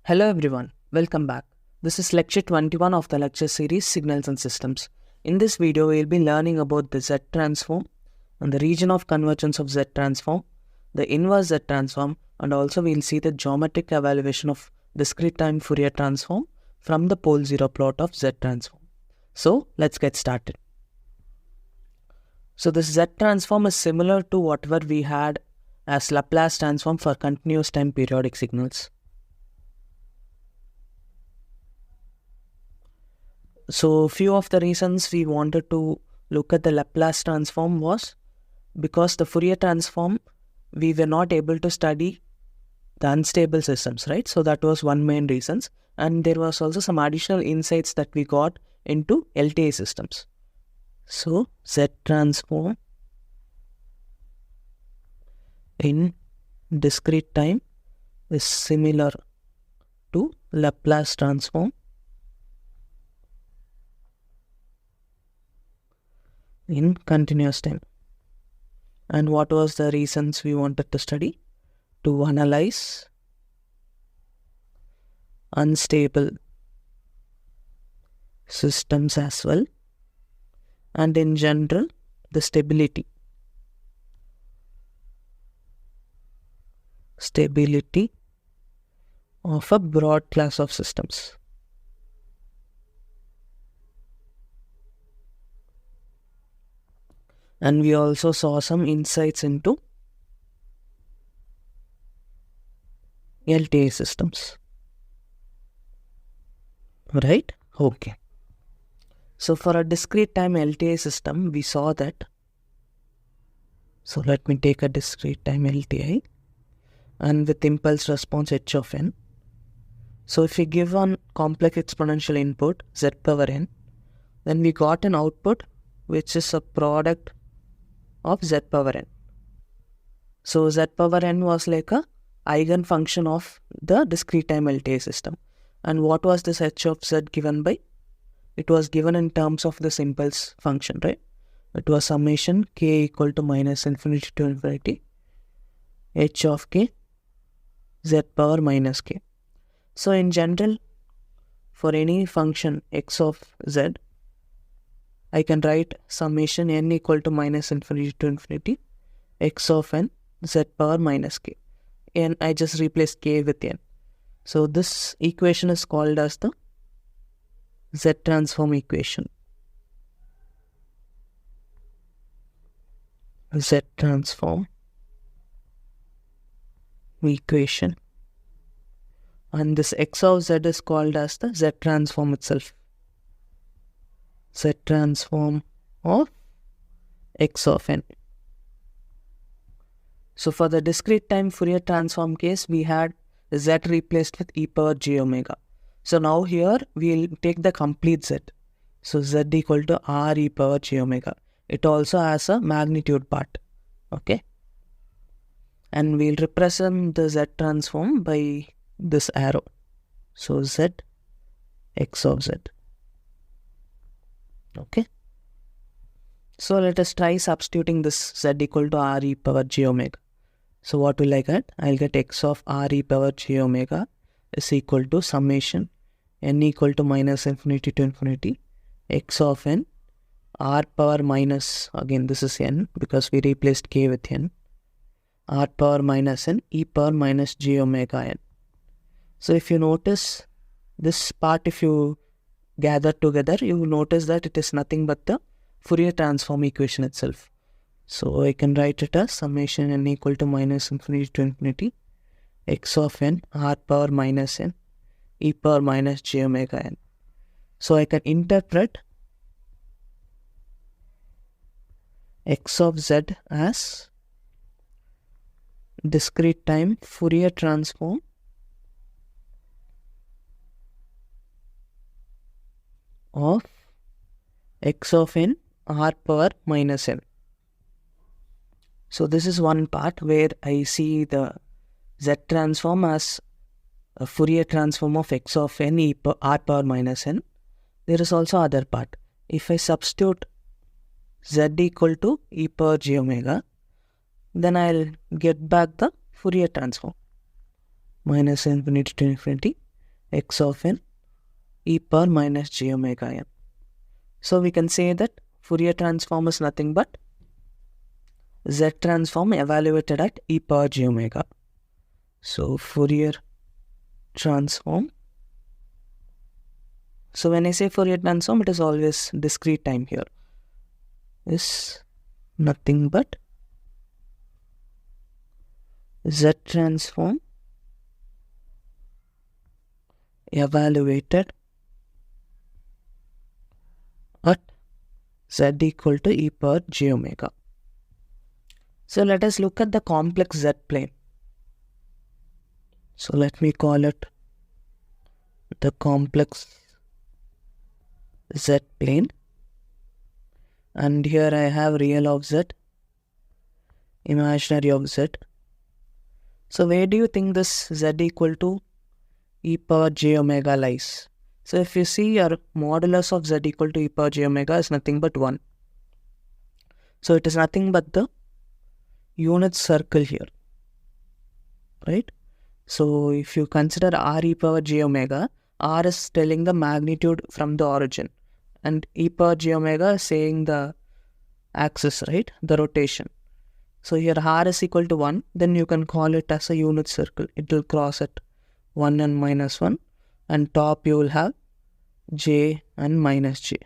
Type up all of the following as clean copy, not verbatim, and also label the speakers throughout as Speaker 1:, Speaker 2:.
Speaker 1: Hello everyone, welcome back. This is lecture 21 of the lecture series Signals and Systems. In this video, we will be learning about the Z transform and the region of convergence of Z transform, the inverse Z transform, and also we will see the geometric evaluation of discrete time Fourier transform from the pole zero plot of Z transform. So let's get started. So this Z transform is similar to whatever we had as Laplace transform for continuous time periodic signals. So few of the reasons we wanted to look at the Laplace transform was because the Fourier transform, we were not able to study the unstable systems, right? So that was one main reasons. And there was also some additional insights that we got into LTA systems. So Z transform in discrete time is similar to Laplace transform in continuous time. And what was the reasons we wanted to study? To analyze unstable systems as well, and in general the stability of a broad class of systems. And we also saw some insights into LTA systems. Right? Okay. So for a discrete time LTA system, we saw that. So let me take a discrete time LTI and with impulse response h of n. So if we give one complex exponential input z power n, then we got an output which is a product of z power n. So z power n was like a eigen function of the discrete time LTA system. And what was this h of z given by? It was given in terms of this impulse function, right? It was summation k equal to minus infinity to infinity h of k z power minus k. So in general, for any function x of z, I can write summation n equal to minus infinity to infinity x of n z power minus k. And I just replace k with n. So this equation is called as the Z transform equation. Z transform equation. And this x of z is called as the Z transform itself. Z transform of x of n. So for the discrete time Fourier transform case, we had z replaced with e power j omega. So now here we'll take the complete z. So z equal to r e power j omega. It also has a magnitude part. Okay. And we'll represent the z transform by this arrow. So z x of z. Okay. So let us try substituting this z equal to r e power j omega. So what will I get? I'll get x of r e power j omega is equal to summation n equal to minus infinity to infinity x of n r power minus, again this is n because we replaced k with n, r power minus n e power minus j omega n. So if you notice this part, if you gather together, you will notice that it is nothing but the Fourier transform equation itself. So I can write it as summation n equal to minus infinity to infinity x of n r power minus n e power minus j omega n. So I can interpret x of z as discrete time Fourier transform of x of n r power minus n. So this is one part where I see the Z transform as a Fourier transform of x of n e r power minus n. There is also other part. If I substitute z equal to e power j omega, then I'll get back the Fourier transform. Minus infinity to infinity x of n e power minus j omega n. So we can say that Fourier transform is nothing but Z transform evaluated at e power j omega. So Fourier transform. So when I say Fourier transform, it is always discrete time here. Is nothing but Z transform evaluated at Z equal to e power j omega. So let us look at the complex Z plane. So let me call it the complex Z plane. And here I have real of Z, imaginary of Z. So where do you think this Z equal to e power j omega lies? So if you see, your modulus of Z equal to e power j omega is nothing but 1. So it is nothing but the unit circle here, right? So if you consider r e power j omega, r is telling the magnitude from the origin, and e power j omega is saying the axis, right? The rotation. So here r is equal to 1, then you can call it as a unit circle. It will cross at 1 and minus 1, and top you will have j and minus j,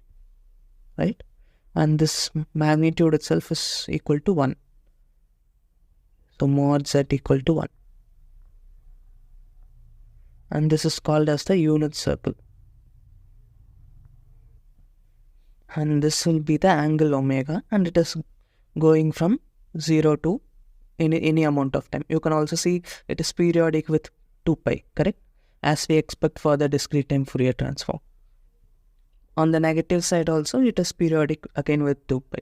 Speaker 1: right? And this magnitude itself is equal to 1. So mod z equal to 1. And this is called as the unit circle. And this will be the angle omega, and it is going from 0 to any amount of time. You can also see it is periodic with 2 pi, correct? As we expect for the discrete time Fourier transform. On the negative side also, it is periodic again with 2 pi.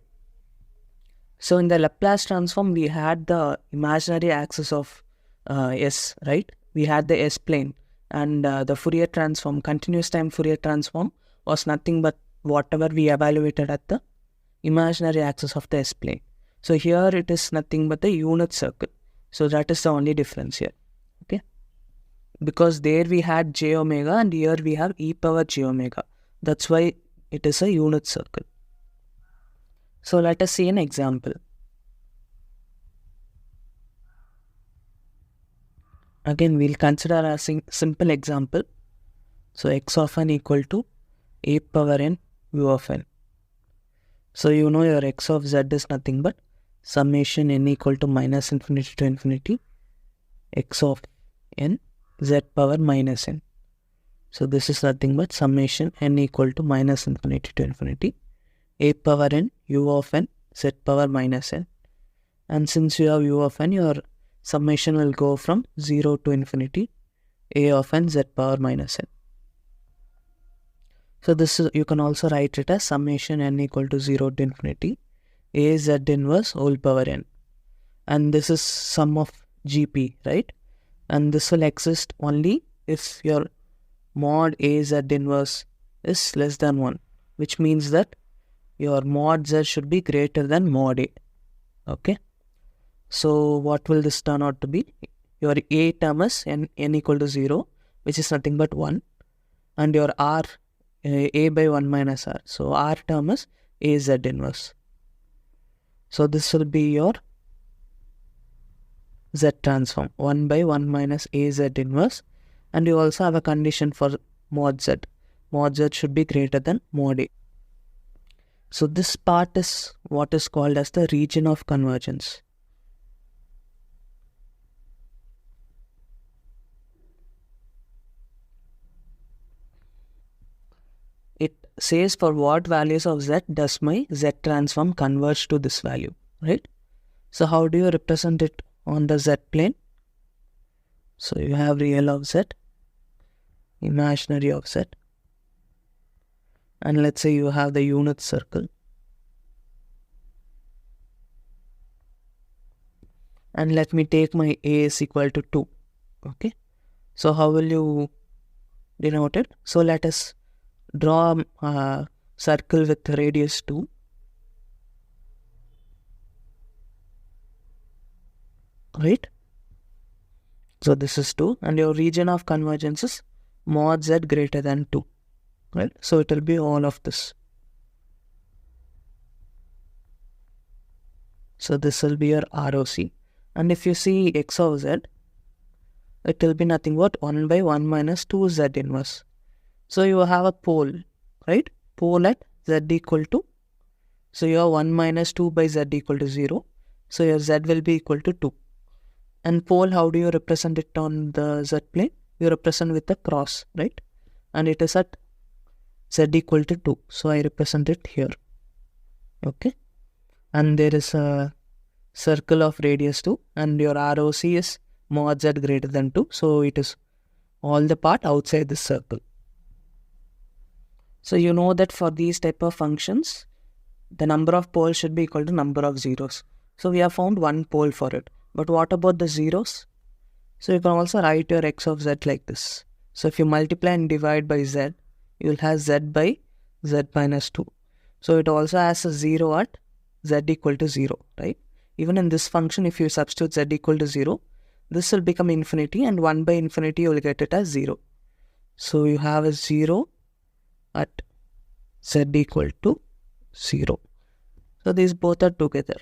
Speaker 1: So in the Laplace transform, we had the imaginary axis of S, right? We had the S plane, and the Fourier transform, continuous time Fourier transform, was nothing but whatever we evaluated at the imaginary axis of the S plane. So here it is nothing but the unit circle. So that is the only difference here, okay? Because there we had j omega, and here we have e power j omega. That's why it is a unit circle. So let us see an example. Again, we'll consider a simple example. So x of n equal to a power n u of n. So you know your x of z is nothing but summation n equal to minus infinity to infinity x of n z power minus n. So this is nothing but summation n equal to minus infinity to infinity a power n u of n z power minus n. And since you have u of n, your summation will go from 0 to infinity a of n z power minus n. So this is, you can also write it as summation n equal to 0 to infinity a z inverse whole power n. And this is sum of gp, right? And this will exist only if your mod a z inverse is less than 1, which means that your mod z should be greater than mod a, okay? So what will this turn out to be? Your a term is n equal to 0, which is nothing but 1, and your r a by 1 minus r. So r term is a z inverse. So this will be your z transform, 1 by 1 minus a z inverse, and you also have a condition for mod z. Mod z should be greater than mod a. So this part is what is called as the region of convergence. It says for what values of z does my z transform converge to this value, right? So how do you represent it on the z plane? So you have real of z, imaginary of z, and let's say you have the unit circle, and let me take my a is equal to 2, okay? So how will you denote it? So let us draw a circle with radius 2, right? So this is 2, and your region of convergence is mod z greater than 2, right? So it will be all of this. So this will be your ROC. And if you see x of z, it will be nothing but 1 by 1 minus 2 z inverse. So you have a pole, right? Pole at z equal to, so you have 1 minus 2 by z equal to 0. So your z will be equal to 2. And pole, how do you represent it on the z plane? You represent with a cross, right? And it is at z equal to 2. So I represent it here. Okay. And there is a circle of radius 2. And your ROC is mod z greater than 2. So it is all the part outside this circle. So you know that for these type of functions, the number of poles should be equal to number of zeros. So we have found one pole for it. But what about the zeros? So you can also write your x of z like this. So if you multiply and divide by z, you will have z by z minus 2. So it also has a 0 at z equal to 0, right? Even in this function, if you substitute z equal to 0, this will become infinity, and 1 by infinity you will get it as 0. So you have a 0 at z equal to 0. So these both are together.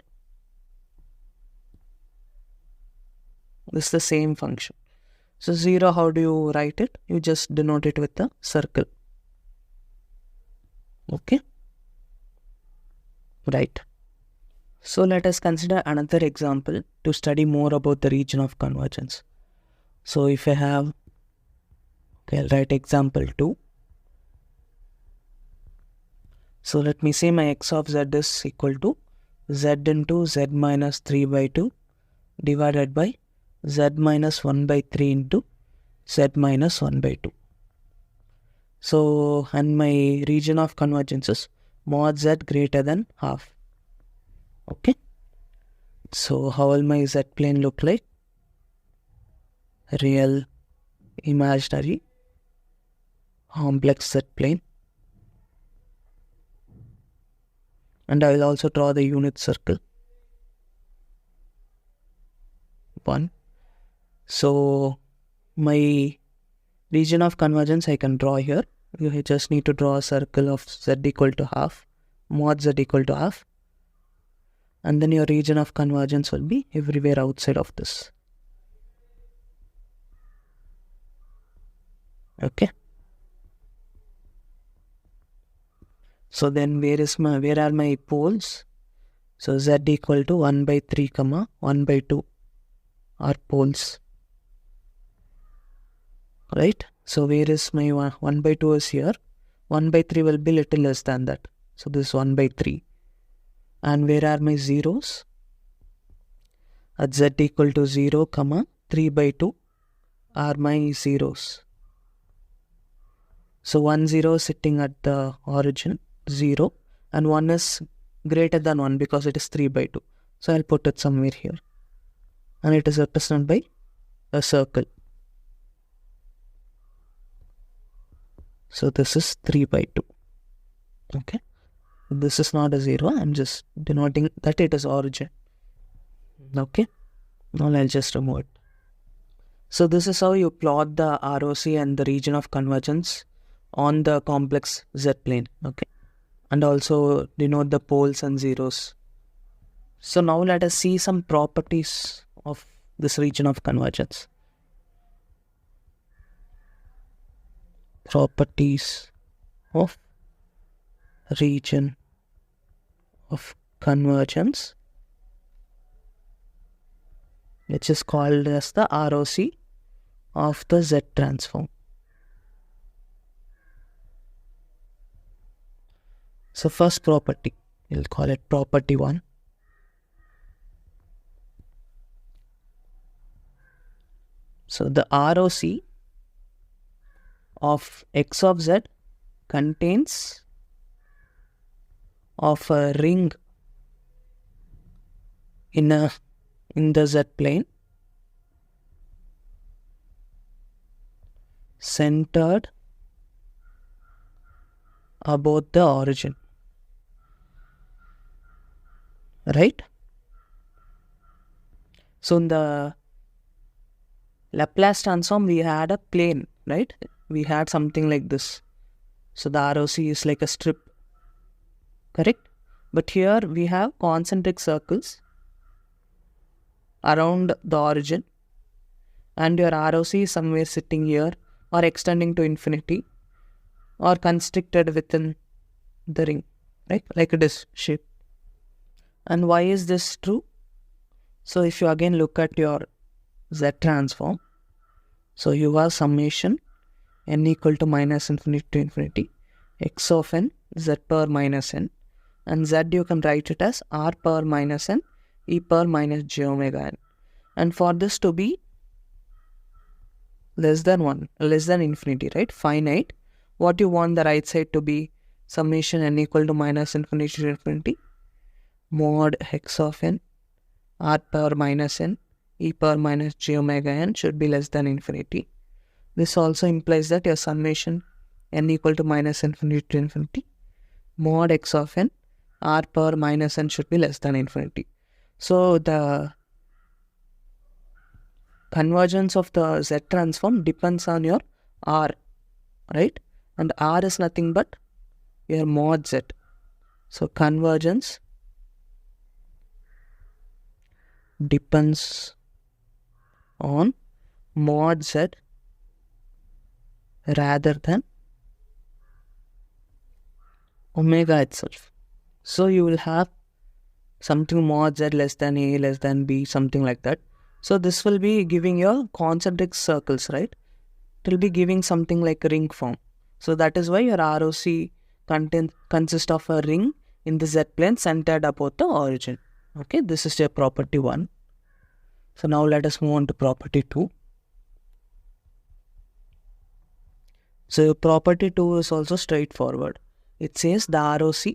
Speaker 1: This is the same function. So 0, how do you write it? You just denote it with a circle. Okay. Right. So let us consider another example to study more about the region of convergence. So if I have, okay, I'll write example 2. So let me say my x of z is equal to z into z minus 3 by 2 divided by z minus 1 by 3 into z minus 1 by 2. So, and my region of convergence is mod z greater than half. Okay. So how will my z plane look like? Real, imaginary, complex z plane. And I will also draw the unit circle. 1. So my region of convergence I can draw here. You just need to draw a circle of z equal to half, mod z equal to half. And then your region of convergence will be everywhere outside of this. Okay. So then where are my poles? So z equal to 1 by 3 comma 1 by 2 are poles. Right? So where is my 1 by 2 is here. 1 by 3 will be little less than that. So this is 1 by 3. And where are my zeros? At z equal to 0 comma 3 by 2 are my zeros. So 1 0 is sitting at the origin, 0, and 1 is greater than 1 because it is 3 by 2. So I'll put it somewhere here. And it is represented by a circle. So this is 3 by 2. Okay. This is not a 0. I'm just denoting that it is origin. Okay. Now I'll just remove it. So this is how you plot the ROC and the region of convergence on the complex Z plane. Okay. And also denote the poles and zeros. So now let us see some properties of this region of convergence. Properties of region of convergence, which is called as the ROC of the Z transform. So first property, we'll call it property 1. So the ROC of x of z contains of a ring in the z plane centered about the origin, right? So in the Laplace transform we had a plane, right? we had something like this. So the ROC is like a strip, correct? But here we have concentric circles around the origin, and your ROC is somewhere sitting here or extending to infinity or constricted within the ring, right? Like a disc shape. And why is this true? So if you again look at your Z transform, so you have summation n equal to minus infinity to infinity x of n z power minus n, and z you can write it as r power minus n e power minus j omega n. And for this to be less than infinity, right? Finite. What you want the right side to be? Summation n equal to minus infinity to infinity mod x of n r power minus n e power minus j omega n should be less than infinity. This also implies that your summation n equal to minus infinity to infinity mod x of n r power minus n should be less than infinity. So the convergence of the Z transform depends on your R, right? And R is nothing but your mod Z. So convergence depends on mod Z rather than omega itself. So you will have something mod Z less than A less than B, something like that. So this will be giving your concentric circles, right? It will be giving something like a ring form. So that is why your ROC consists of a ring in the Z plane centered about the origin. Okay, this is your property 1. So now let us move on to property 2. So your property 2 is also straightforward. It says the ROC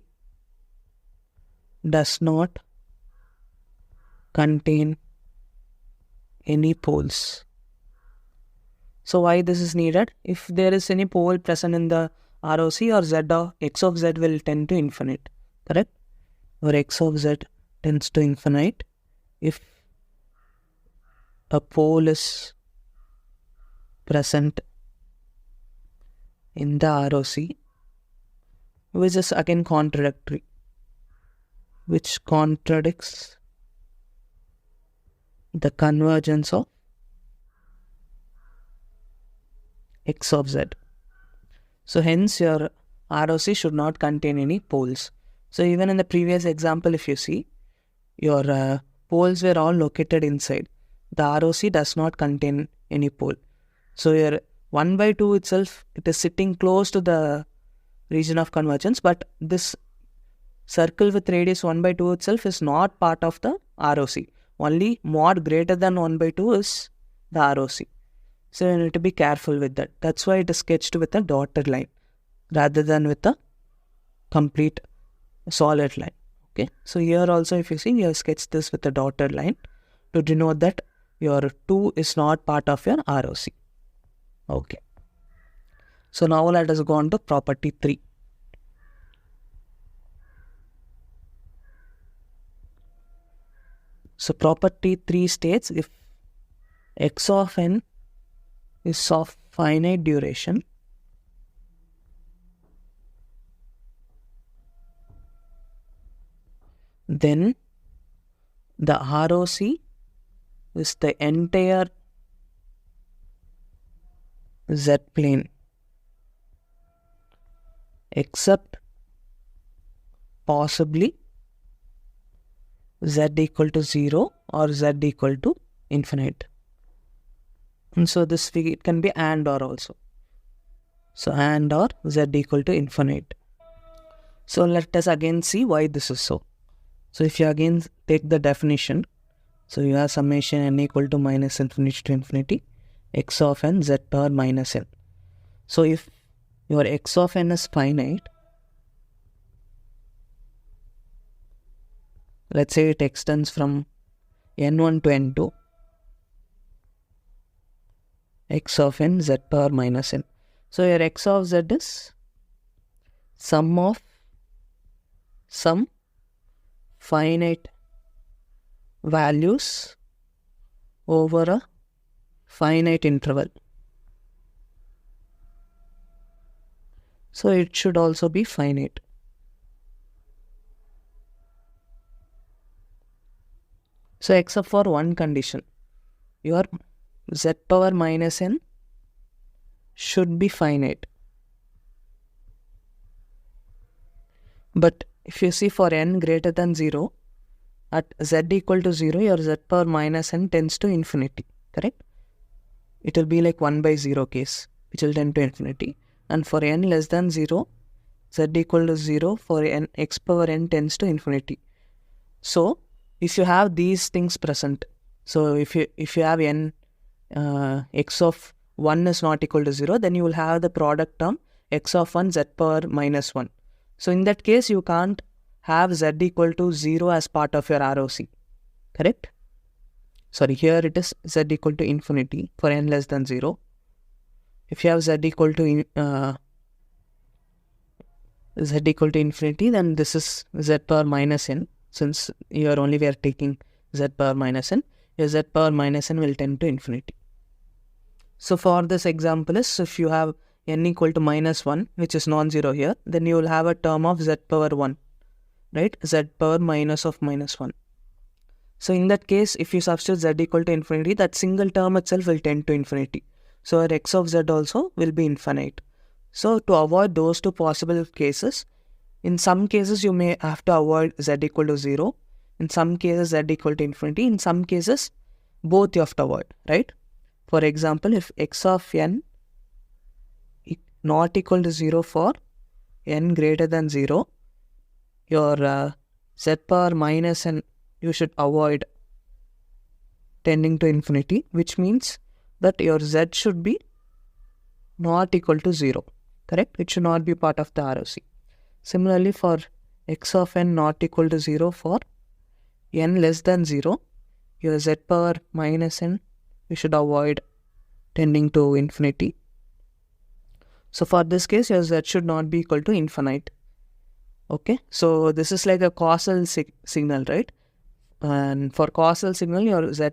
Speaker 1: does not contain any poles. So why this is needed? If there is any pole present in the ROC, or Z or x of Z will tend to infinite, correct? Or x of Z tends to infinite if a pole is present in the ROC, which is again contradictory, which contradicts the convergence of x of Z. So hence your ROC should not contain any poles. So even in the previous example, if you see, your poles were all located inside. The ROC does not contain any pole. So your 1 by 2 itself, it is sitting close to the region of convergence, but this circle with radius 1 by 2 itself is not part of the ROC. Only mod greater than 1 by 2 is the ROC. So you need to be careful with that. That's why it is sketched with a dotted line rather than with a complete solid line. Okay. So here also, if you see, you have sketched this with a dotted line to denote that your 2 is not part of your ROC. Okay. So now let us go on to property 3. So property 3 states if x of n is of finite duration, then the ROC is the entire Z plane except possibly Z equal to 0 or Z equal to infinite. And so this it can be and or also. So and or Z equal to infinite. So let us again see why this is so. So if you again take the definition, so you have summation n equal to minus infinity to infinity x of n z power minus n. So if your x of n is finite, let's say it extends from n1 to n2, x of n z power minus n. So your x of z is sum of some finite values over a finite interval. So it should also be finite. So except for one condition, your z power minus n should be finite. But if you see for n greater than 0, at z equal to 0, your z power minus n tends to infinity, correct? It will be like 1 by 0 case, which will tend to infinity. And for n less than 0, z equal to 0, for n x power n tends to infinity. So if you have these things present, so if you have n x of 1 is not equal to 0, then you will have the product term x of 1 z power minus 1. So in that case, you can't have z equal to 0 as part of your ROC, correct? Sorry, here it is z equal to infinity for n less than 0. If you have z equal to infinity, then this is z power minus n. Since here only we are taking z power minus n, your z power minus n will tend to infinity. So for this example is, if you have n equal to minus 1, which is non-zero here, then you will have a term of z power 1, right? Z power minus of minus 1. So in that case, if you substitute z equal to infinity, that single term itself will tend to infinity. So our x of z also will be infinite. So to avoid those two possible cases, in some cases you may have to avoid z equal to 0. In some cases z equal to infinity. In some cases, both you have to avoid, right? For example, if x of n not equal to 0 for n greater than 0, your z power minus n you should avoid tending to infinity, which means that your z should be not equal to 0, correct? It should not be part of the ROC. Similarly, for x of n not equal to 0 for n less than 0, your z power minus n you should avoid tending to infinity. So for this case, your z should not be equal to infinite. Okay, so this is like a causal signal, right? And for causal signal, your z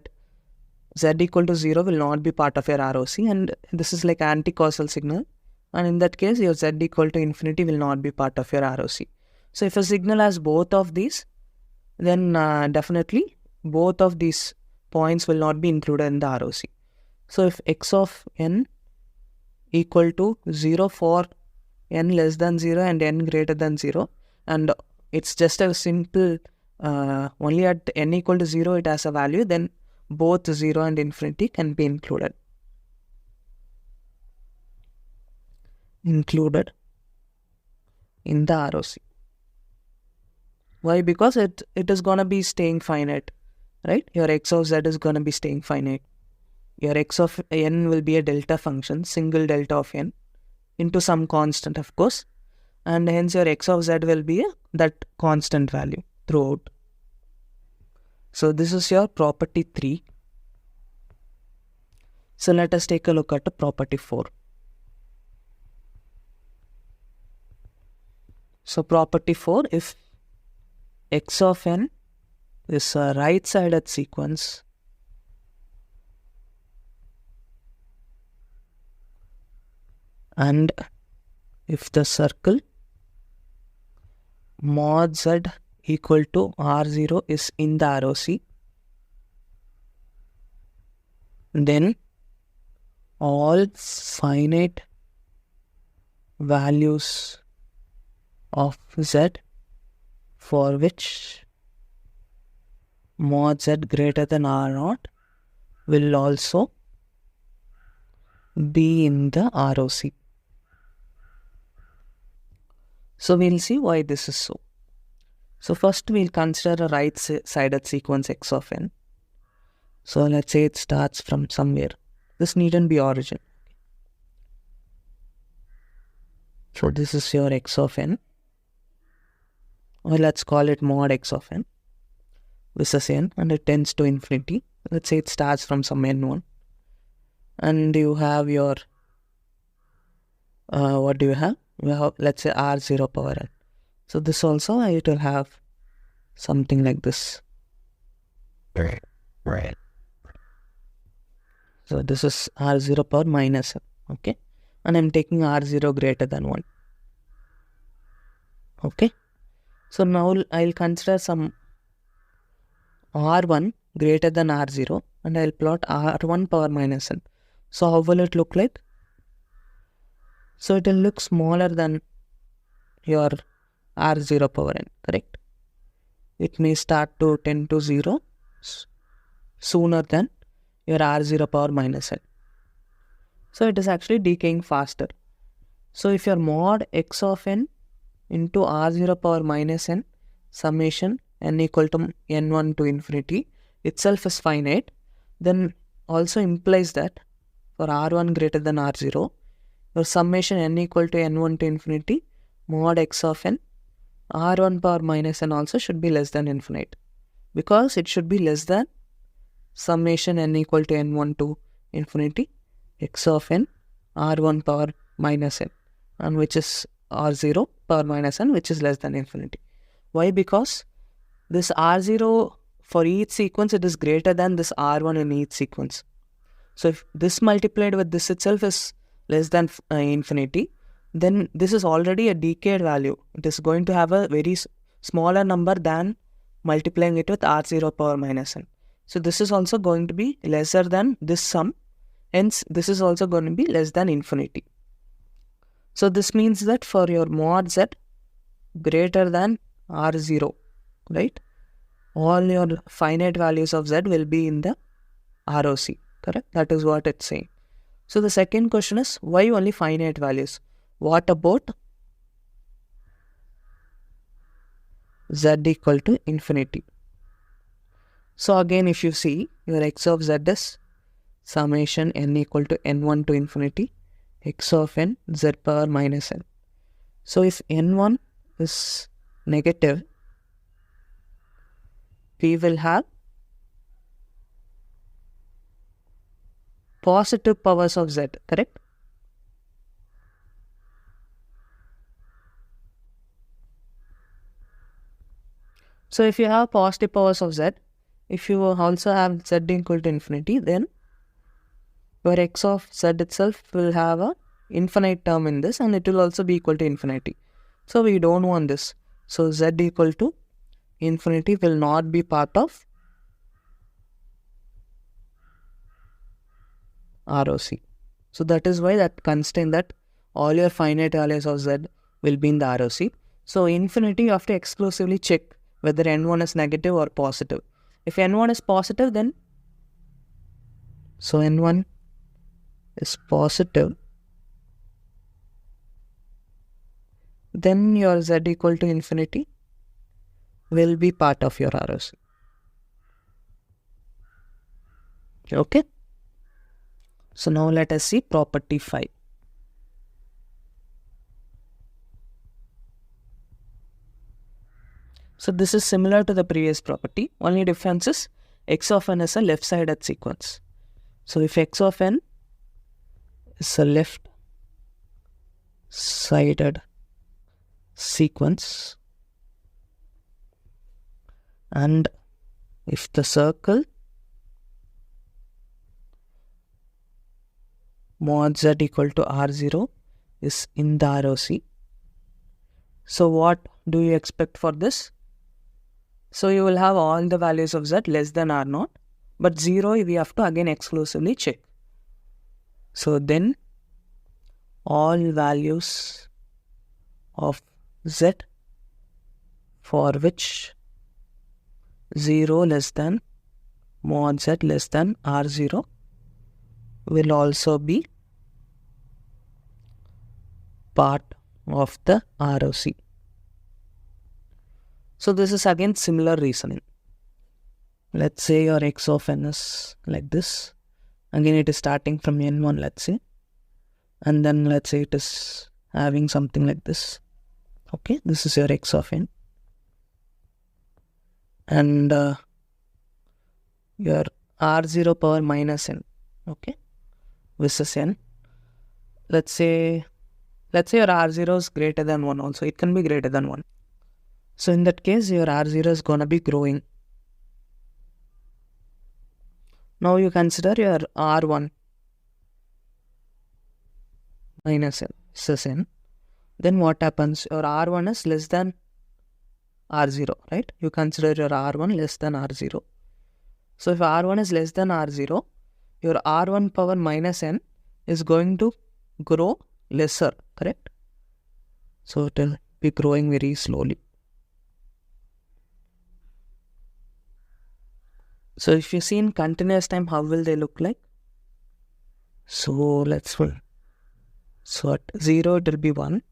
Speaker 1: equal to 0 will not be part of your ROC, and this is like anti-causal signal. And in that case, your z equal to infinity will not be part of your ROC. So if a signal has both of these, then definitely both of these points will not be included in the ROC. So if x of n equal to 0 for n less than 0 and n greater than 0, and it's just a simple only at n equal to 0 it has a value, then both 0 and infinity can be included in the ROC. Why? Because it is going to be staying finite, right? Your x of z is going to be staying finite. Your x of n will be a delta function, single delta of n, into some constant, of course. And hence your x of z will be that constant value throughout. So this is your property 3. So let us take a look at the property 4. So property 4, if x of n is a right-sided sequence and if the circle mod z equal to R0 is in the ROC, then all finite values of z for which mod z greater than R0 will also be in the ROC. So we'll see why this is so. So first we'll consider a right-sided sequence x of n. So let's say it starts from somewhere. This needn't be origin. So this is your x of n. Or let's call it mod x of n. This is n and it tends to infinity. Let's say it starts from some n1. And you have your, what do you have? You have, let's say, R0 power n. So this also, it will have something like this. Right. So this is R0 power minus n, okay? And I'm taking R0 greater than 1. Okay. So now I'll consider some R1 greater than R0 and I'll plot R1 power minus n. So how will it look like? So it will look smaller than your R0 power n, correct? It may start to tend to 0 sooner than your R0 power minus n. So it is actually decaying faster. So if your mod x of n into R0 power minus n summation n equal to n1 to infinity itself is finite, then also implies that for R1 greater than R0, your summation n equal to n1 to infinity mod x of n R1 power minus n also should be less than infinite, because it should be less than summation n equal to n1 to infinity x of n R1 power minus n, and which is R0 power minus n, which is less than infinity. Why? Because this R0 for each sequence, it is greater than this R1 in each sequence. So if this multiplied with this itself is less than infinity, then this is already a decayed value. It is going to have a very smaller number than multiplying it with R0 power minus n. So this is also going to be lesser than this sum. Hence, this is also going to be less than infinity. So this means that for your mod z greater than R0, right, all your finite values of z will be in the ROC, correct? That is what it's saying. So the second question is, why only finite values? What about z equal to infinity? So again, if you see, your x of z is summation n equal to n1 to infinity x of n z power minus n. So if n1 is negative, we will have positive powers of z, correct? So if you have positive powers of z, if you also have z equal to infinity, then your x of z itself will have a infinite term in this, and it will also be equal to infinity. So we don't want this. So z equal to infinity will not be part of ROC. So that is why that constraint that all your finite values of z will be in the ROC. So infinity, you have to exclusively check whether n1 is negative or positive. If n1 is positive, then so n1 is positive, then your z equal to infinity will be part of your ROC. Okay. So now let us see property 5. So this is similar to the previous property. Only difference is x of n is a left-sided sequence. So if x of n is a left-sided sequence, and if the circle mod z equal to R0 is in the ROC, so what do you expect for this? So you will have all the values of z less than R0, but 0 we have to again exclusively check. So then all values of z for which 0 less than mod z less than R0 will also be part of the ROC. So this is again similar reasoning. Let's say your x of n is like this. Again it is starting from n1, let's say. And then let's say it is having something like this. Okay, this is your x of n. And your R0 power minus n. Okay, versus n. Let's say your R0 is greater than 1 also. It can be greater than 1. So in that case, your R0 is going to be growing. Now you consider your R1 minus n, versus n. then what happens? Your R1 is less than R0, right? You consider your R1 less than R0. So if R1 is less than R0, your R1 power minus n is going to grow lesser, correct? So it will be growing very slowly. So if you see in continuous time, how will they look like? So let's see. So at 0 it will be 1,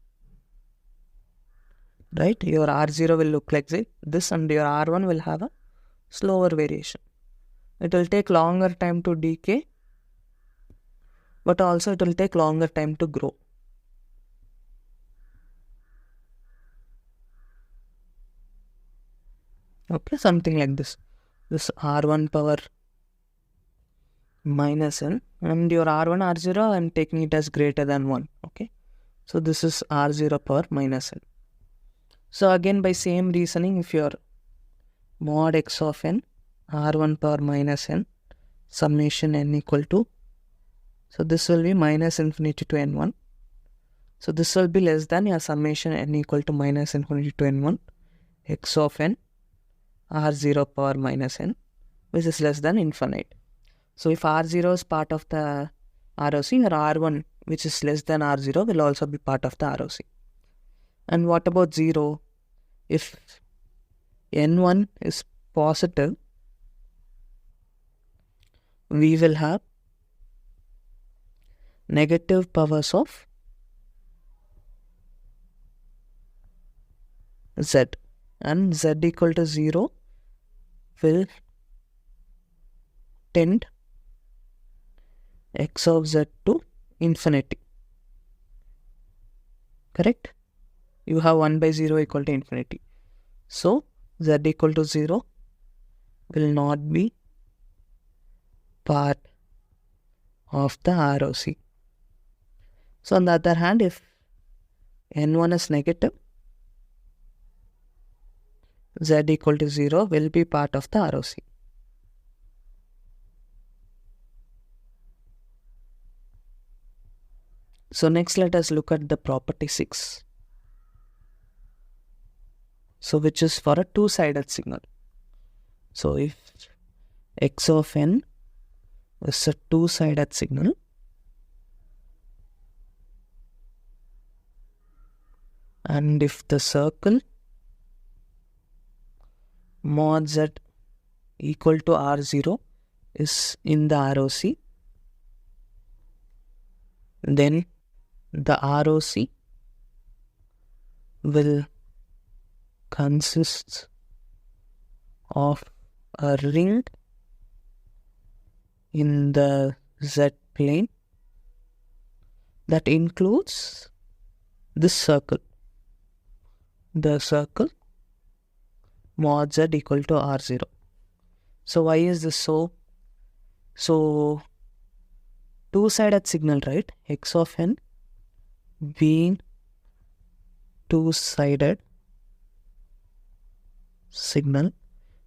Speaker 1: right? Your R0 will look like this, and your R1 will have a slower variation. It will take longer time to decay, but also it will take longer time to grow. Okay, something like this. This R1 power minus n, and your R1, R0, I'm taking it as greater than 1. Okay, so this is R0 power minus n. So again, by same reasoning, if your mod x of n, R1 power minus n, summation n equal to, so this will be minus infinity to n1. So this will be less than your summation n equal to minus infinity to n1, x of n, R0 power minus n, which is less than infinite. So if R0 is part of the ROC, your R1, which is less than R0, will also be part of the ROC. And what about 0? If n1 is positive, we will have negative powers of z, and z equal to 0 will tend x of z to infinity, correct? You have 1 by 0 equal to infinity. So z equal to 0 will not be part of the ROC. So on the other hand, if n1 is negative, z equal to 0 will be part of the ROC. So next let us look at the property 6. So which is for a two-sided signal. So if x of n is a two-sided signal, and if the circle mod z equal to R0 is in the ROC, then the ROC will consist of a ring in the z plane that includes this circle, the circle mod z equal to R0. So why is this so? So two-sided signal, right? X of n being two-sided signal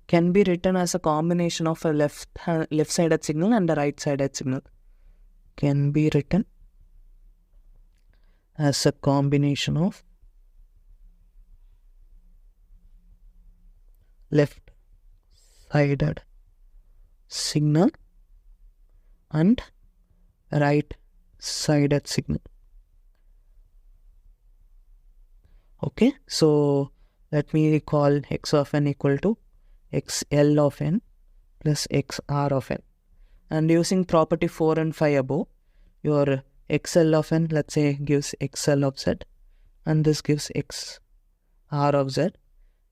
Speaker 1: can be written as a combination of a left-sided signal and a right-sided signal. Can be written as a combination of left-sided signal and right-sided signal. Okay, so let me recall x of n equal to xl of n plus xr of n. And using property 4 and 5 above, your xl of n, let's say, gives xl of z, and this gives xr of z,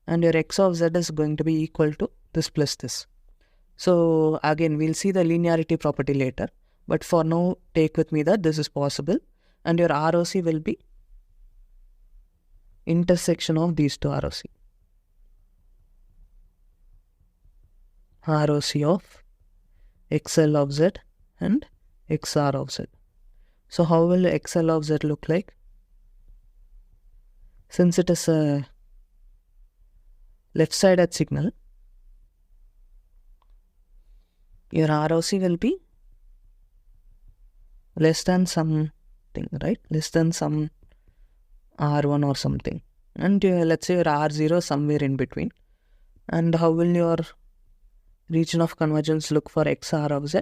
Speaker 1: and your x of z is going to be equal to this plus this. So again, we'll see the linearity property later, but for now, take with me that this is possible, and your ROC will be intersection of these two ROC. ROC of XL of Z and XR of Z. So how will XL of Z look like? Since it is a left-sided signal, your ROC will be less than something, right? Less than some R1 or something, and let's say your R0 somewhere in between. And how will your region of convergence look for XR of Z?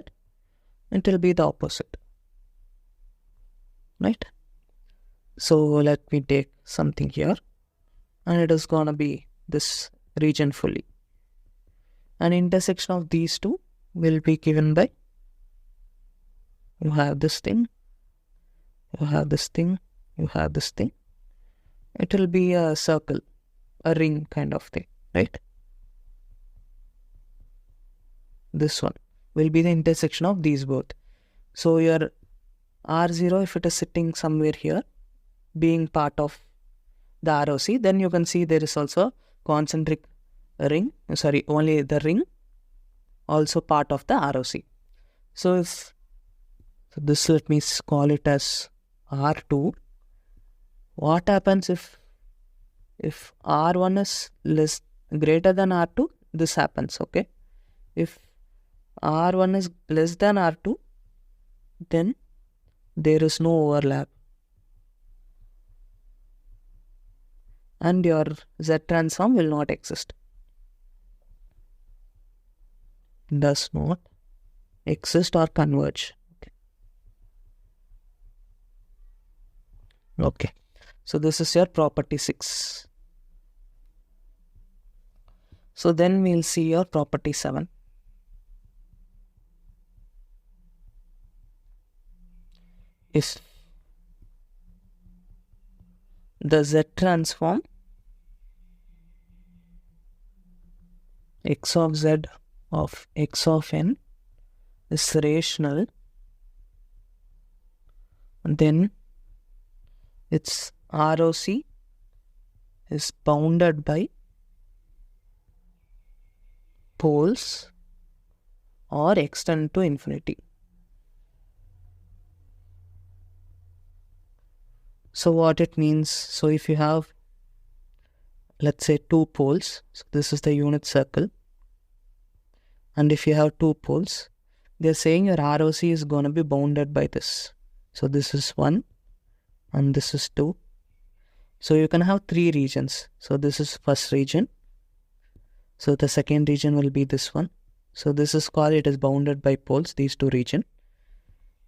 Speaker 1: It will be the opposite, right? So let me take something here, and it is gonna be this region fully. An intersection of these two will be given by, you have this thing, you have this thing, you have this thing. It will be a circle, a ring kind of thing, right? This one will be the intersection of these both. So your R0, if it is sitting somewhere here, being part of the ROC, then you can see there is also concentric ring, only the ring also part of the ROC. So this, let me call it as R2. What happens if R1 is greater than R2? This happens, okay? If R1 is less than R2, then there is no overlap. And your Z transform will not exist. Does not exist or converge. Okay. So this is your property 6. So then we'll see your property 7. If the Z transform x of z of x of n is rational, then its ROC is bounded by poles or extend to infinity. So what it means, so if you have, let's say, 2 poles, so this is the unit circle, and if you have 2 poles, they're saying your ROC is going to be bounded by this. So this is 1 and this is 2. So you can have 3 regions. So this is first region. So the second region will be this one. So this is called, it is bounded by poles, these 2 regions.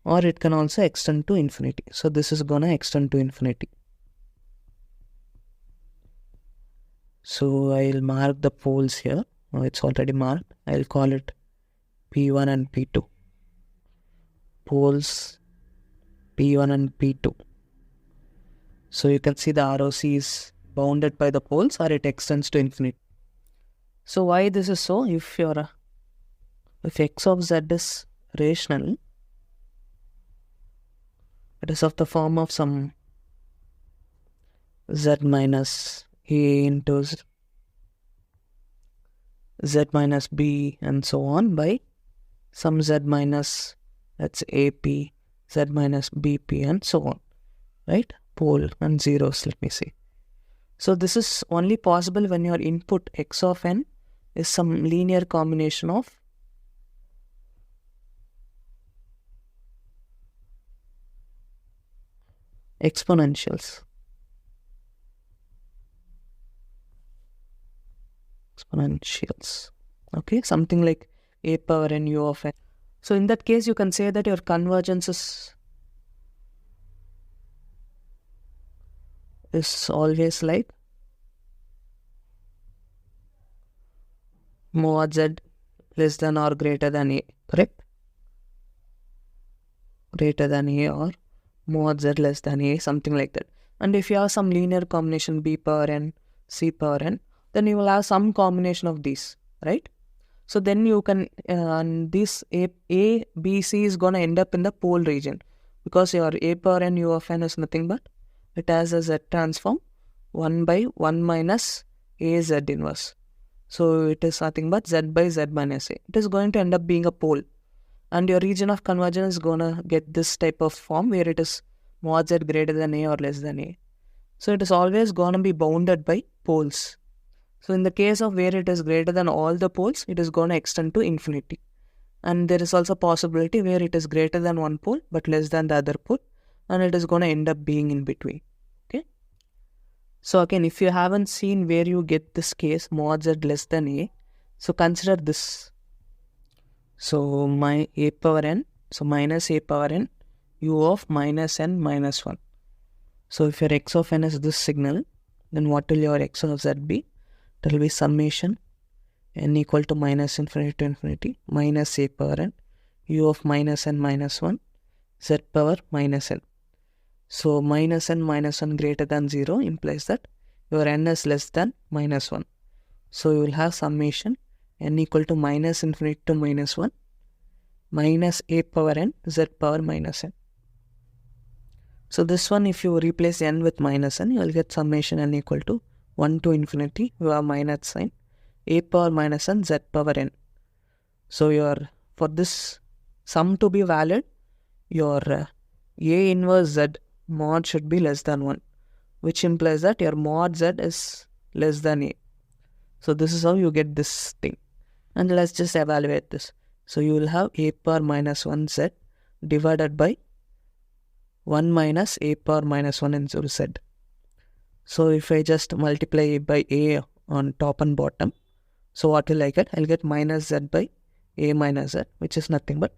Speaker 1: Or it can also extend to infinity. So this is going to extend to infinity. So I'll mark the poles here. Oh, it's already marked. I'll call it P1 and P2. Poles P1 and P2. So you can see the ROC is bounded by the poles or it extends to infinity. So why this is so? If x of z is rational, it is of the form of some z minus a into z minus b and so on by some z minus, that's ap, z minus bp and so on, right? Pole and zeros, let me see. So this is only possible when your input x of n is some linear combination of exponentials. Okay, something like a power n u of n. So in that case, you can say that your convergence is always like mod z less than or greater than a, correct? Greater than a or mod z less than a, something like that. And if you have some linear combination b power n, c power n, then you will have some combination of these, right? So then you can, this a, b, c is going to end up in the pole region, because your a power n u of n is nothing but, it has a z transform 1 by 1 minus a z inverse. So it is nothing but z by z minus a. It is going to end up being a pole. And your region of convergence is going to get this type of form where it is mod z greater than a or less than a. So it is always going to be bounded by poles. So in the case of where it is greater than all the poles, it is going to extend to infinity. And there is also possibility where it is greater than one pole but less than the other pole, and it is going to end up being in between. Okay. So again, if you haven't seen where you get this case mod z less than a, so consider this. So my a power n, so minus a power n, u of minus n minus 1. So if your x of n is this signal, then what will your x of z be? It will be summation n equal to minus infinity to infinity minus a power n, u of minus n minus 1, z power minus n. So minus n minus 1 greater than 0 implies that your n is less than minus 1. So you will have summation n equal to minus infinity to minus 1 minus a power n z power minus n. So this one, if you replace n with minus n, you will get summation n equal to 1 to infinity, you have minus sign, a power minus n z power n. So for this sum to be valid, your a inverse z mod should be less than 1, which implies that your mod z is less than a. So this is how you get this thing. And let's just evaluate this. So you will have a power minus 1 z divided by 1 minus a power minus 1 into z. So if I just multiply by a on top and bottom, so what will I get? I'll get minus z by a minus z, which is nothing but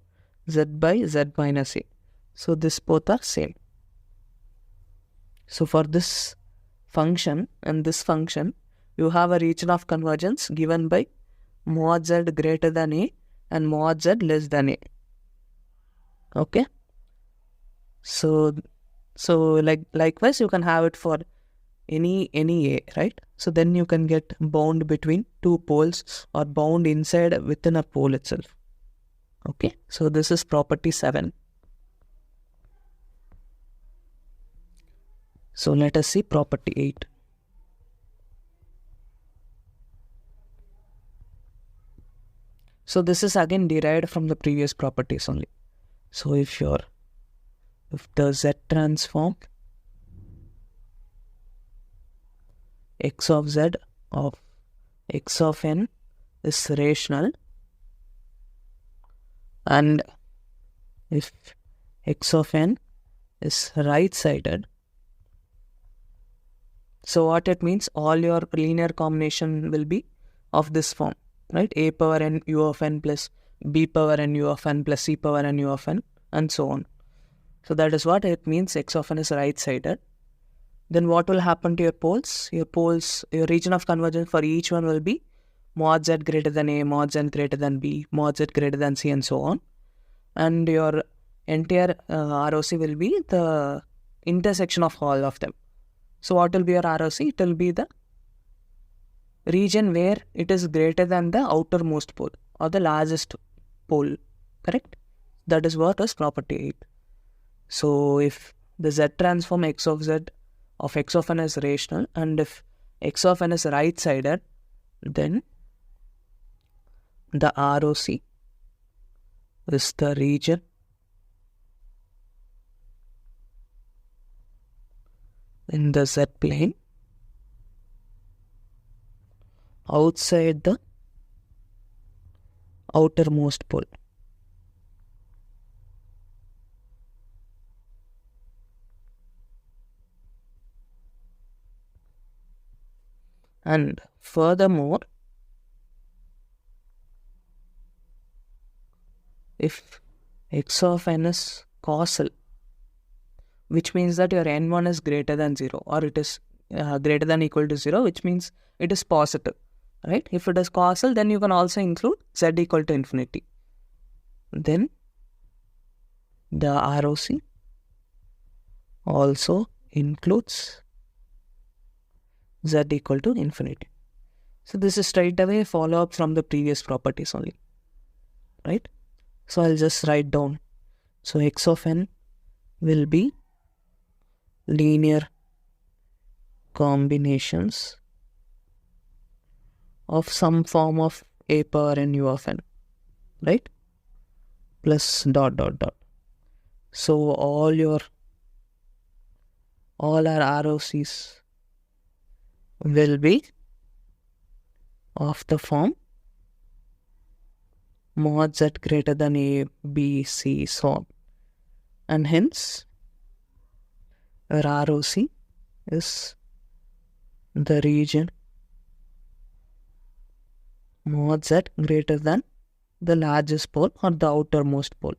Speaker 1: z by z minus a. So this both are same. So for this function and this function, you have a region of convergence given by mod z greater than a and mod z less than a. Okay. So likewise you can have it for any a, right? So then you can get bound between two poles or bound inside within a pole itself. Okay. So this is property 7. So let us see property 8. So this is again derived from the previous properties only. So if the Z transform x of z of x of n is rational, and if x of n is right-sided, so what it means, all your linear combination will be of this form, right? A power n u of n plus b power n u of n plus c power n u of n, and so on. So that is what it means, x of n is right-sided. Then what will happen to your poles? Your region of convergence for each one will be mod z greater than a, mod z greater than b, mod z greater than c, and so on. And your entire ROC will be the intersection of all of them. So what will be your ROC? It will be the region where it is greater than the outermost pole or the largest pole, correct? That is what is property 8. So if the Z transform x of z of x of n is rational, and if x of n is right-sided, then the ROC is the region in the Z plane outside the outermost pole. And furthermore, if x of n is causal, which means that your n1 is greater than 0, or it is greater than equal to 0, which means it is positive, right? If it is causal, then you can also include z equal to infinity. Then the ROC also includes z equal to infinity. So this is straight away follow up from the previous properties only, right? So I'll just write down. So x of n will be linear combinations of some form of a power n u of n, right? Plus dot dot dot. So all our ROCs will be of the form mod z greater than a, b, c, so on. And hence our ROC is the region mod z greater than the largest pole or the outermost pole.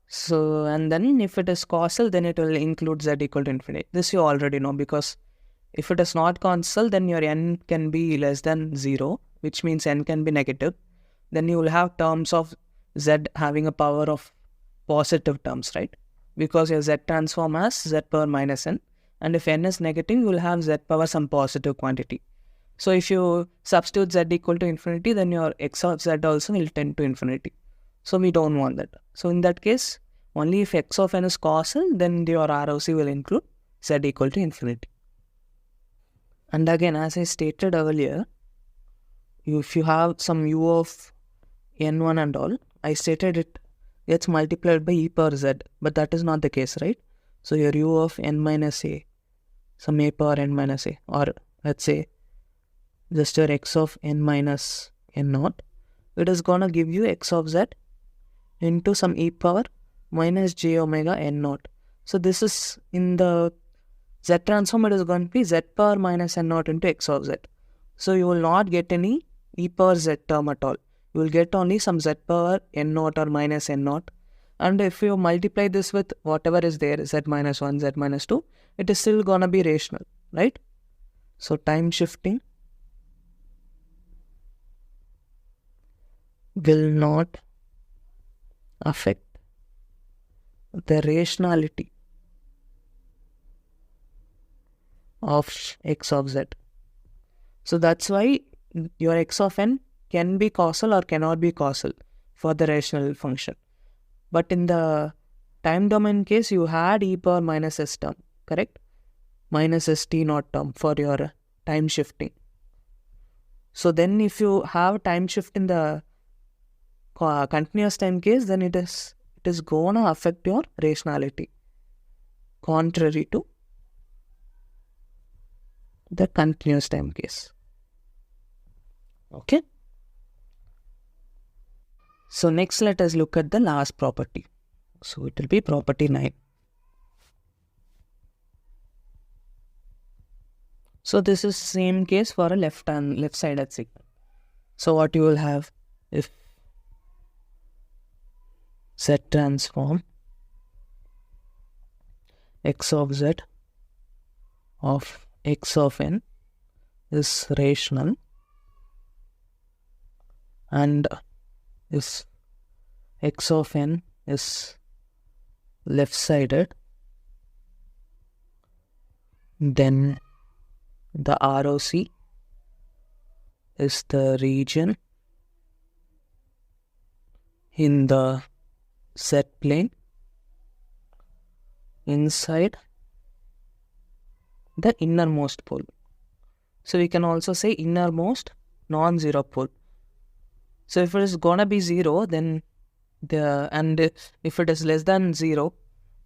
Speaker 1: So, and then if it is causal, then it will include z equal to infinity. This you already know, because if it is not causal, then your n can be less than 0, which means n can be negative. Then you will have terms of z having a power of positive terms, right? Because your z transform has z power minus n. And if n is negative, you will have z power some positive quantity. So if you substitute z equal to infinity, then your x of z also will tend to infinity. So we don't want that. So in that case, only if x of n is causal, then your ROC will include z equal to infinity. And again, as I stated earlier, if you have some u of n1 and all, I stated it gets multiplied by e power z, but that is not the case, right? So your u of n minus a, some a power n minus a, or let's say just your x of n minus n naught, it is gonna give you x of z into some e power minus j omega n naught. So this is in the z transform, it is going to be z power minus n naught into x of z. So you will not get any e power z term at all. You will get only some z power n naught or minus n naught. And if you multiply this with whatever is there, z minus 1, z minus 2, it is still gonna be rational, right? So time shifting will not affect the rationality of x of z. So that's why your x of n can be causal or cannot be causal for the rational function. But in the time domain case, you had e power minus s term, correct? Minus st naught term for your time shifting. So then if you have time shift in the continuous time case, then it is gonna affect your rationality, contrary to the continuous time case. Okay. So next let us look at the last property. So it will be property 9. So this is same case for a left-sided signal. So what you will have, if z transform x of z of x of n is rational, and if x of n is left-sided, then the ROC is the region in the z plane inside the innermost pole. So we can also say innermost non-zero pole. So if it is gonna be 0, then if it is less than 0,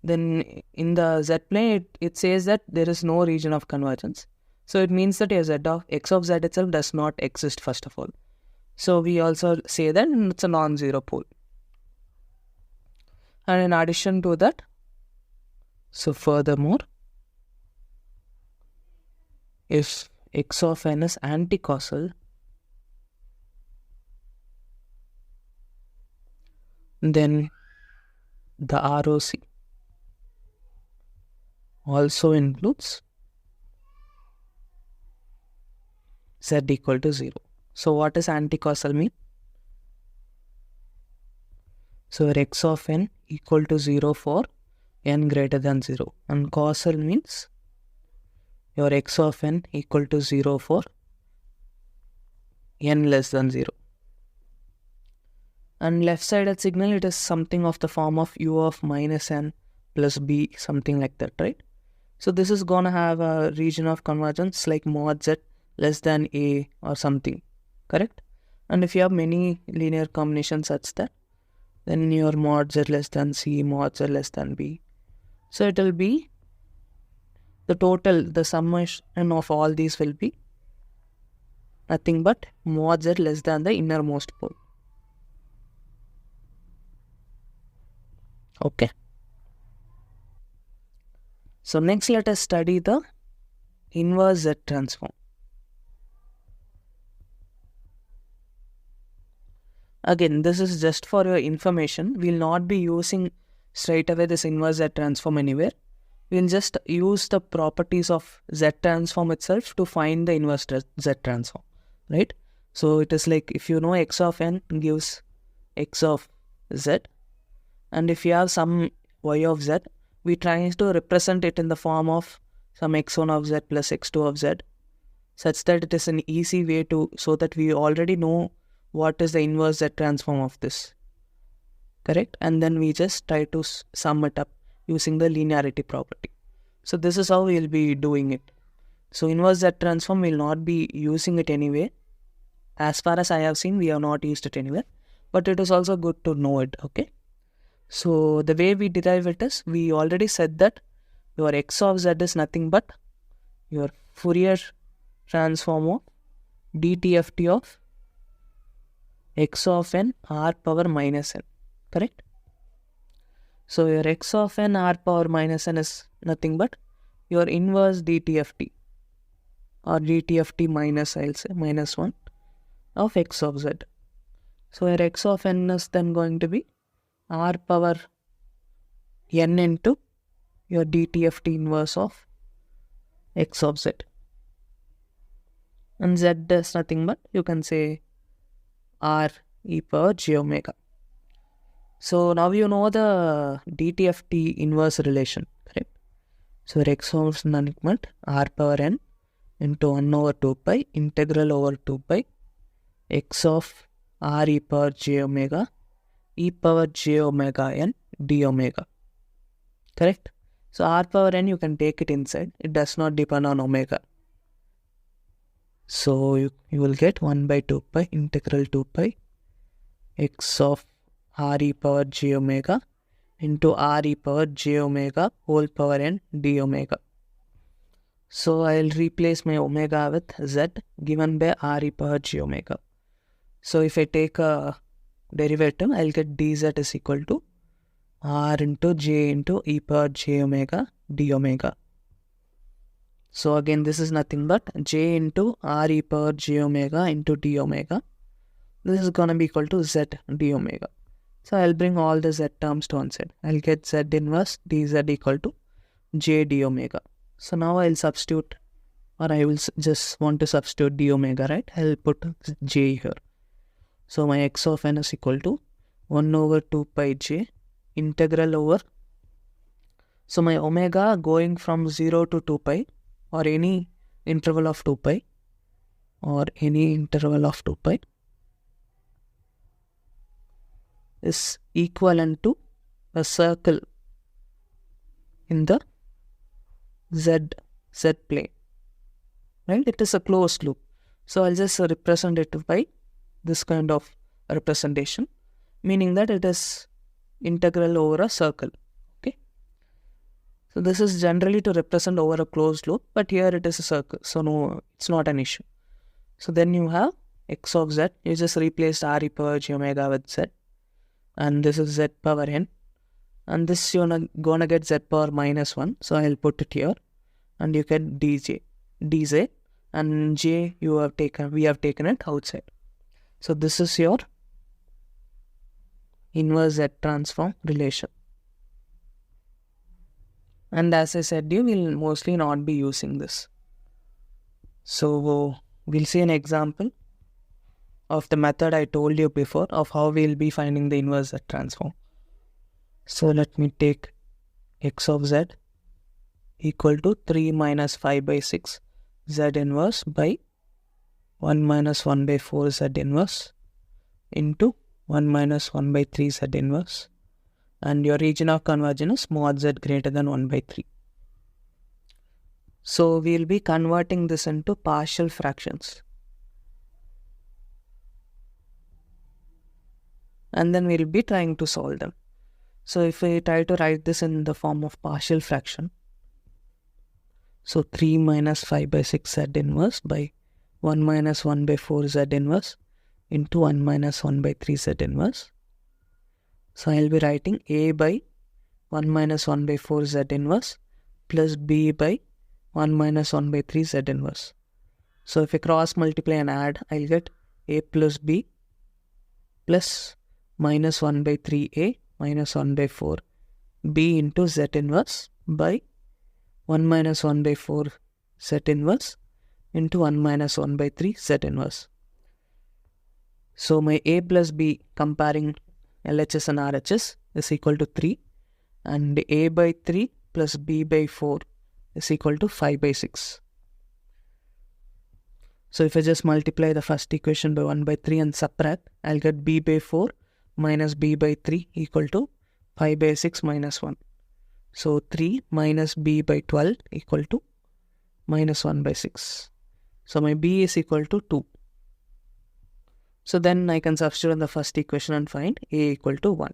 Speaker 1: then in the z plane it says that there is no region of convergence. So it means that x of z itself does not exist, first of all. So we also say that it's a non-zero pole. And in addition to that, so furthermore, if x of n is anticausal, then the ROC also includes z equal to 0. So what does anticausal mean? So x of n equal to 0 for n greater than 0. And causal means your x of n equal to 0 for n less than 0. And left-sided signal, it is something of the form of u of minus n plus b, something like that, right? So this is gonna have a region of convergence like mod z less than a or something, correct? And if you have many linear combinations such that, then your mod z less than c, mod z less than b. So it will be the total, the summation of all these will be nothing but mod z less than the innermost pole. Okay. So next let us study the inverse Z transform. Again, this is just for your information. We will not be using straight away this inverse Z transform anywhere. We will just use the properties of Z transform itself to find the inverse Z transform, right? So it is like if you know x of n gives x of z, and if you have some y of z, we try to represent it in the form of some x1 of z plus x2 of z, such that it is an easy way to, so that we already know what is the inverse Z transform of this, correct? And then we just try to sum it up using the linearity property. So this is how we will be doing it. So inverse Z transform will not be using it anyway. As far as I have seen, we have not used it anywhere, but it is also good to know it, okay? So the way we derive it is, we already said that your x of z is nothing but your Fourier transform of dTft of x of n r power minus n, correct? So your x of n r power minus n is nothing but your inverse dTft, or dTft minus, I'll say, minus 1 of x of z. So your x of n is then going to be r power n into your dTft inverse of x of z. And z is nothing but, you can say, r e power j omega. So now you know the dTft inverse relation, correct? So x of nothing but r power n into 1 over 2 pi integral over 2 pi x of r e power j omega e power j omega n d omega, correct? So r power n, you can take it inside, it does not depend on omega. So you will get 1 by 2 pi integral 2 pi x of r e power j omega into r e power j omega whole power n d omega. So I will replace my omega with z given by r e power j omega. So if I take a derivative, I will get dz is equal to r into j into e power j omega d omega. So again, this is nothing but j into r e power j omega into d omega. This is going to be equal to z d omega. So I'll bring all the z terms to one side. I'll get z inverse dz equal to j d omega. So now I'll substitute, or I will just want to substitute d omega, right? I'll put j here. So my x of n is equal to 1 over 2 pi j integral over. So my omega going from 0 to 2 pi, or any interval of 2 pi, is equivalent to a circle in the z plane, right? It is a closed loop. So I'll just represent it by this kind of representation, meaning that it is integral over a circle, okay? So this is generally to represent over a closed loop, but here it is a circle, so no, it's not an issue. So then you have x of z, you just replaced r e power j omega with z, and this is z power n, and this you're gonna get z power minus 1, so I'll put it here, and you get dz, and j we have taken it outside. So this is your inverse Z transform relation. And as I said, you will mostly not be using this. So we'll see an example of the method I told you before of how we'll be finding the inverse Z transform. So let me take x of z equal to 3 minus 5 by 6 z inverse by 1 minus 1 by 4 z inverse into 1 minus 1 by 3 z inverse, and your region of convergence is mod z greater than 1 by 3. So we will be converting this into partial fractions, and then we will be trying to solve them. So if we try to write this in the form of partial fraction, so 3 minus 5 by 6 z inverse by 1 minus 1 by 4 z inverse into 1 minus 1 by 3 z inverse. So I will be writing a by 1 minus 1 by 4 z inverse plus b by 1 minus 1 by 3 z inverse. So if I cross multiply and add, I'll get a plus b plus minus 1 by 3a minus 1 by 4 b into z inverse by 1 minus 1 by 4 z inverse into 1 minus 1 by 3 z inverse. So my a plus b comparing LHS and RHS is equal to 3, and a by 3 plus b by 4 is equal to 5 by 6. So if I just multiply the first equation by 1 by 3 and subtract, I'll get b by 4 minus b by 3 equal to 5 by 6 minus 1. So 3 minus b by 12 equal to minus 1 by 6. So my b is equal to 2. So then I can substitute in the first equation and find a equal to 1.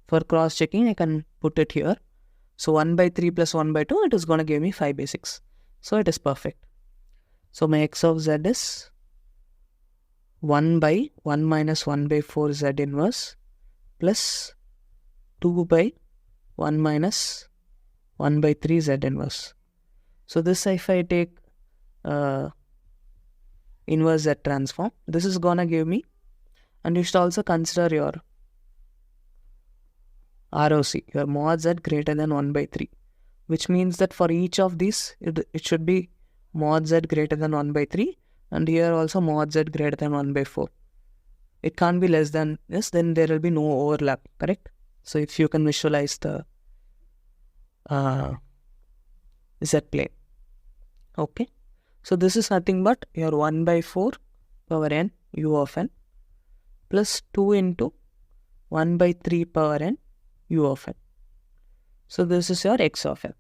Speaker 1: For cross checking, I can put it here. So 1 by 3 plus 1 by 2, it is going to give me 5 by 6. So it is perfect. So my x of z is 1 by 1 minus 1 by 4 z inverse plus 2 by 1 minus 1 by 3 z inverse. So this, if I take inverse z transform, this is gonna give me, and you should also consider your ROC, your mod z greater than 1 by 3, which means that for each of these, it should be mod z greater than 1 by 3, and here also mod z greater than 1 by 4. It can't be less than this, then there will be no overlap, correct? So if you can visualize the z plane. Okay. So this is nothing but your 1 by 4 power n u of n plus 2 into 1 by 3 power n u of n. So this is your x of n.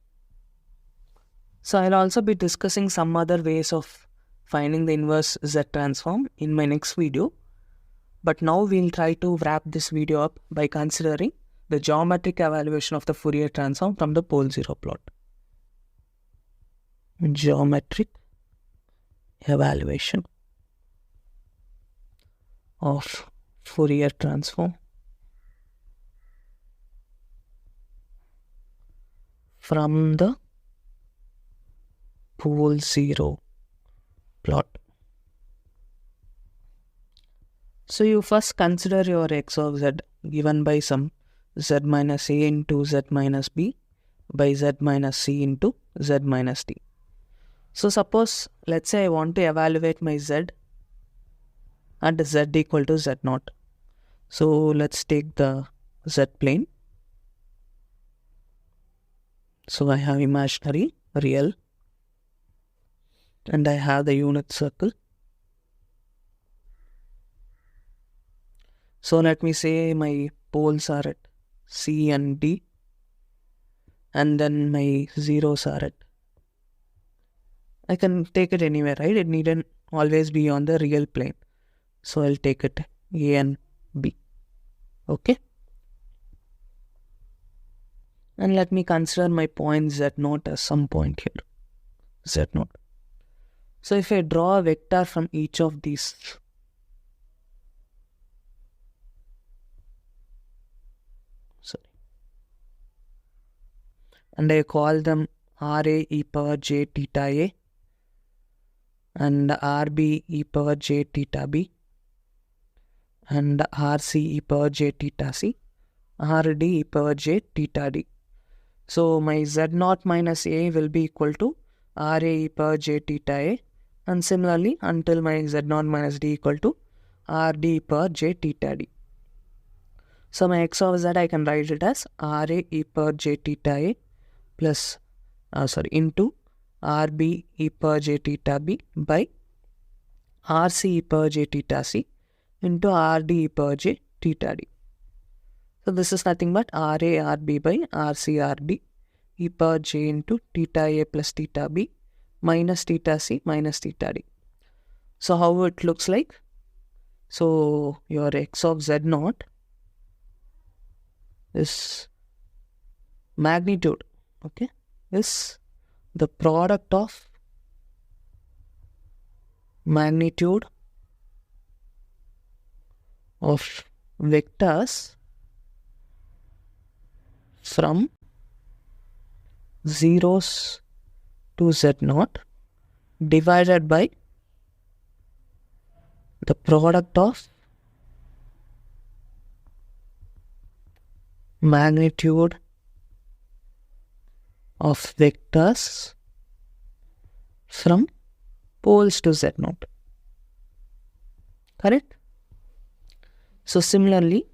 Speaker 1: So I'll also be discussing some other ways of finding the inverse z transform in my next video. But now we'll try to wrap this video up by considering the geometric evaluation of the Fourier transform from the pole zero plot. Geometric evaluation of Fourier transform from the pole zero plot. So you first consider your x of z given by some z minus a into z minus b by z minus c into z minus d. So suppose, let's say I want to evaluate my z at z equal to z naught. So let's take the z plane. So I have imaginary, real, and I have the unit circle. So let me say my poles are at C and D, and then my zeros are at, I can take it anywhere, right? It needn't always be on the real plane. So I'll take it A and B. Okay. And let me consider my point z0 as some point here. Z0. So if I draw a vector from each of these, and I call them Ra e power j theta a and Rb e power j theta b and Rc e power j theta c, Rd e power j theta d. So my z0 minus a will be equal to Ra e power j theta a, and similarly until my z0 minus d equal to Rd e power j theta d. So my x of z I can write it as Ra e power j theta a plus into Rb e power j theta b by Rc e power j theta c into Rd e power j theta d. So this is nothing but Ra Rb by Rc Rd e power j into theta a plus theta b minus theta c minus theta d. So how it looks like? So your x of z0 is magnitude, okay, is the product of magnitude of vectors from zeros to z0 divided by the product of magnitude of vectors from poles to z0. Correct? So similarly,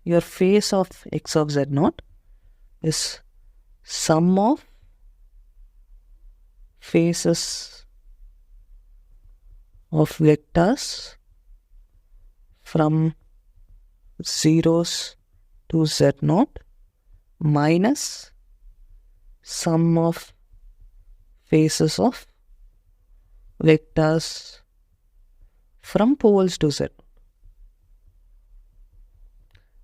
Speaker 1: your face of x of z0 is sum of faces of vectors from zeros to z0 minus sum of faces of vectors from poles to z.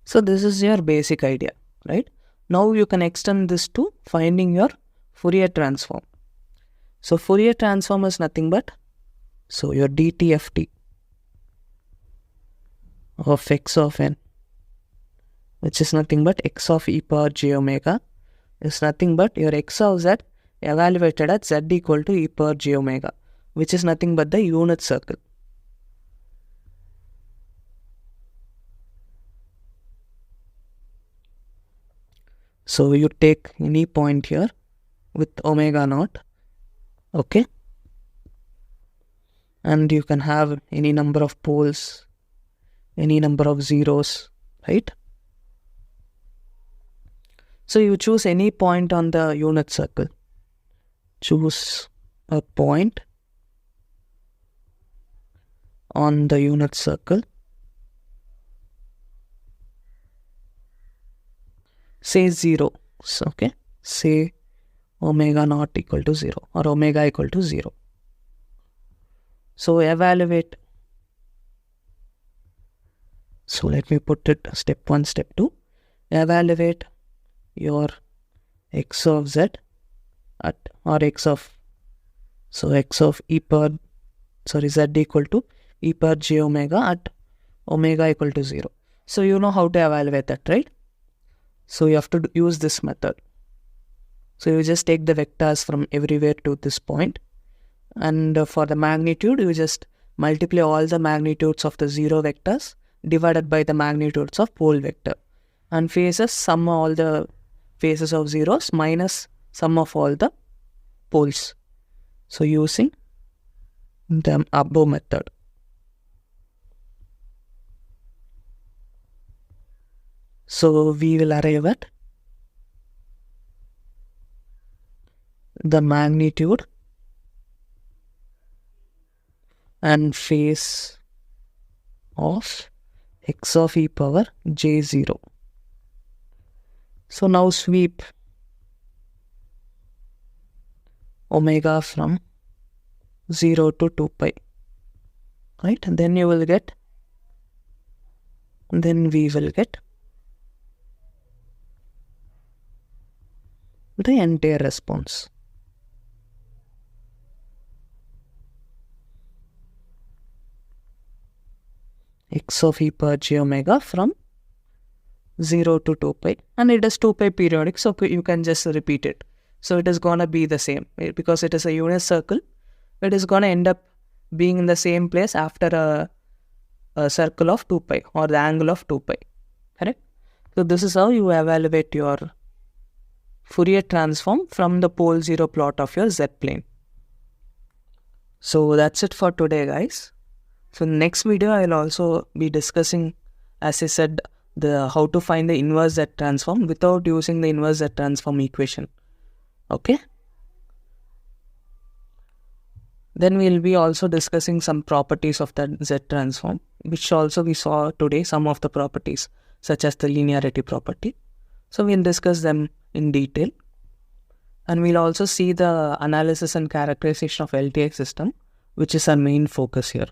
Speaker 1: So this is your basic idea, right? Now you can extend this to finding your Fourier transform. So Fourier transform is nothing but, so your DTFT of x of n, which is nothing but x of e power j omega, is nothing but your x of z evaluated at z equal to e power j omega, which is nothing but the unit circle. So you take any point here with omega naught, okay? And you can have any number of poles, any number of zeros, right? So you choose any point on the unit circle. Choose a point on the unit circle. Say 0, so, okay? Say omega naught equal to 0 or omega equal to 0. So evaluate. So let me put it step 1, step 2. Evaluate your x of z at, or x of, so x of e power, sorry, z equal to e power j omega at omega equal to 0. So you know how to evaluate that, right? So you have to use this method. So you just take the vectors from everywhere to this point, and for the magnitude you just multiply all the magnitudes of the 0 vectors divided by the magnitudes of pole vector, and faces sum all the faces of zeros minus sum of all the poles. So using the above method. So we will arrive at the magnitude and face of x of e power j0. So now sweep omega from 0 to 2 pi, right? And then you will get, then we will get the entire response. X of e power j omega from 0 to 2 pi, and it is 2 pi periodic, so you can just repeat it. So it is gonna be the same, because it is a unit circle. It is gonna end up being in the same place after a circle of 2 pi or the angle of 2 pi, correct? So this is how you evaluate your Fourier transform from the pole 0 plot of your z-plane. So that's it for today, guys. So next video I'll also be discussing, as I said, the how to find the inverse Z transform without using the inverse Z transform equation. Okay. Then we'll be also discussing some properties of the Z transform, which also we saw today, some of the properties such as the linearity property. So we'll discuss them in detail, and we'll also see the analysis and characterization of LTI system, which is our main focus here.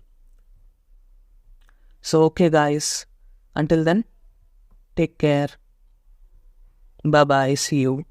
Speaker 1: So okay guys, until then, take care. Bye bye, see you.